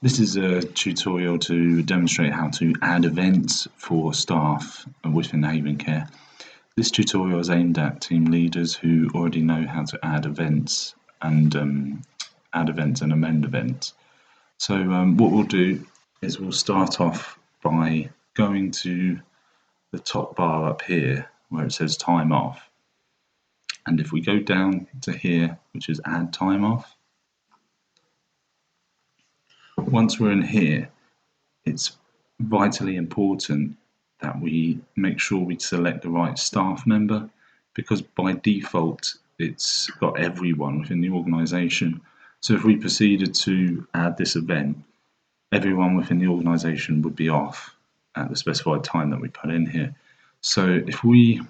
This is a tutorial to demonstrate how to add events for staff within Haven Care. This tutorial is aimed at team leaders who already know how to add events and amend events. So what we'll do is we'll start off by going to the top bar up here where it says time off. And if we go down to here, which is add time off, once we're in here, it's vitally important that we make sure we select the right staff member, because by default it's got everyone within the organisation. So if we proceeded to add this event, everyone within the organisation would be off at the specified time that we put in here. So if we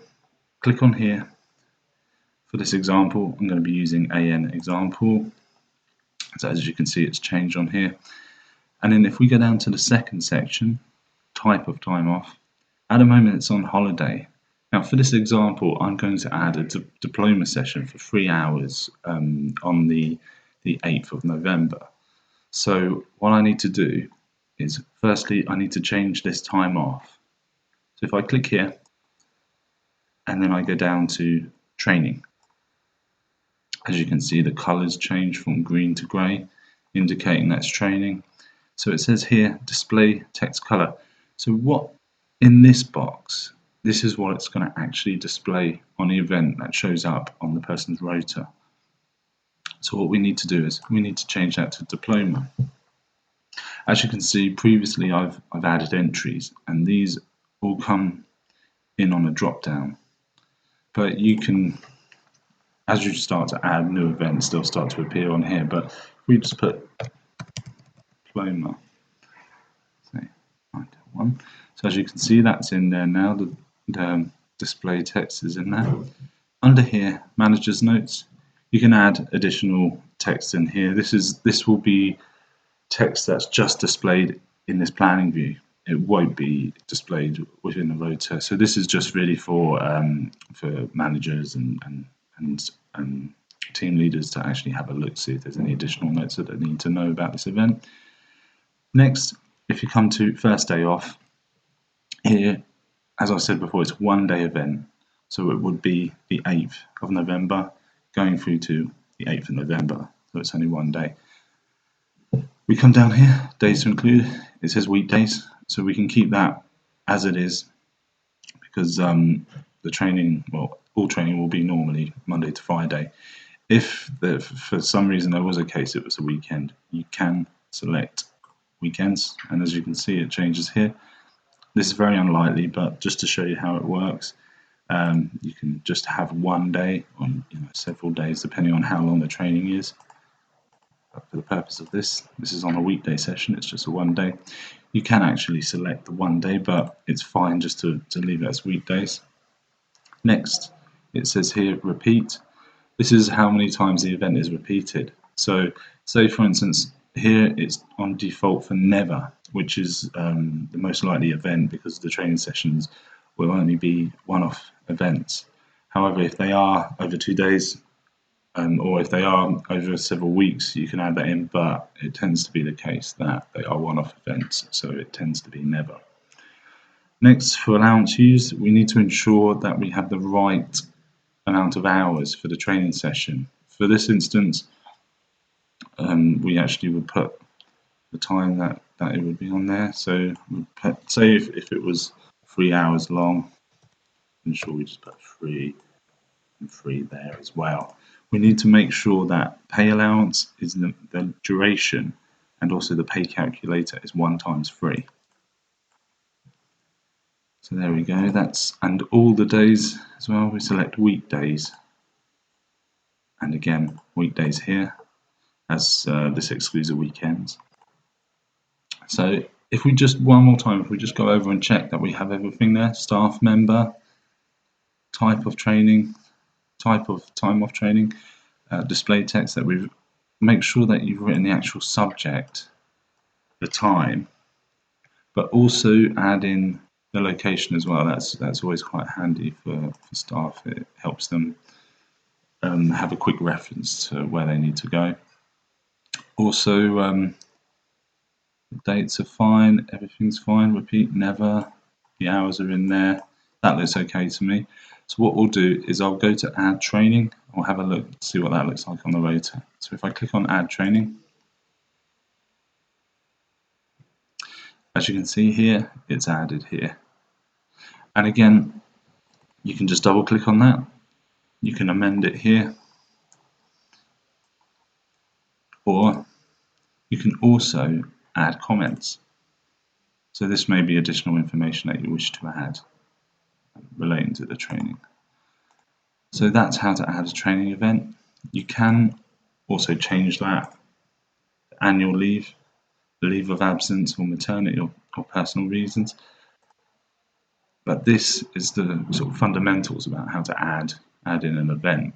click on here, for this example I'm going to be using AN example. So as you can see, it's changed on here. And then if we go down to the second section, type of time off, at the moment it's on holiday. Now for this example, I'm going to add a diploma session for 3 hours on the 8th of November. So what I need to do is, firstly, I need to change this time off. So if I click here, and then I go down to training, as you can see, the colours change from green to grey, indicating that's training. So it says here, display text color. So what in this box, this is what it's going to actually display on the event that shows up on the person's rota. So what we need to do is we need to change that to diploma. As you can see, previously I've added entries, and these all come in on a drop down. But you can, as you start to add new events, they'll start to appear on here. But if we just put diploma, say 9-1. So as you can see, that's in there now. The display text is in there. Under here, manager's notes, you can add additional text in here. This will be text that's just displayed in this planning view. It won't be displayed within the rota. So this is just really for managers and team leaders to actually have a look, see if there's any additional notes that they need to know about this event. Next, if you come to first day off, here, as I said before, it's a 1-day event. So it would be the 8th of November going through to the 8th of November. So it's only 1 day. We come down here, days to include, it says weekdays. So we can keep that as it is, because the training, well, all training will be normally Monday to Friday. If for some reason there was a case it was a weekend, you can select weekends, and as you can see, it changes here. This is very unlikely, but just to show you how it works, you can just have 1 day on several days depending on how long the training is. But for the purpose of this is on a weekday session, it's just a 1 day. You can actually select the 1 day, but it's fine just to leave it as weekdays. Next, it says here repeat. This is how many times the event is repeated. So say for instance here it's on default for never, which is the most likely event, because the training sessions will only be one-off events. However, if they are over 2 days, or if they are over several weeks, you can add that in, but it tends to be the case that they are one-off events, so it tends to be never. Next, for allowance use, we need to ensure that we have the right amount of hours for the training session. For this instance, we actually would put the time that it would be on there. So say if it was 3 hours long, ensure we just put 3 and 3 there as well. We need to make sure that pay allowance is the duration, and also the pay calculator is 1 times 3. So there we go. And all the days as well, we select weekdays, and again weekdays here, as this excludes the weekends. So if we just one more time, if we just go over and check that we have everything there: staff member, type of training, type of time off training, display text, that we've make sure that you've written the actual subject, the time, but also add in the location as well. That's always quite handy for staff. It helps them have a quick reference to where they need to go. Also, Dates are fine, everything's fine, repeat never, the hours are in there, that looks okay to me. So what we'll do is I'll go to add training, I'll have a look, see what that looks like on the rotor. So if I click on add training, as you can see here, it's added here. And again, you can just double click on that, you can amend it here, or you can also add comments. So this may be additional information that you wish to add relating to the training. So that's how to add a training event. You can also change that annual leave, leave of absence or maternity or personal reasons. But this is the sort of fundamentals about how to add in an event.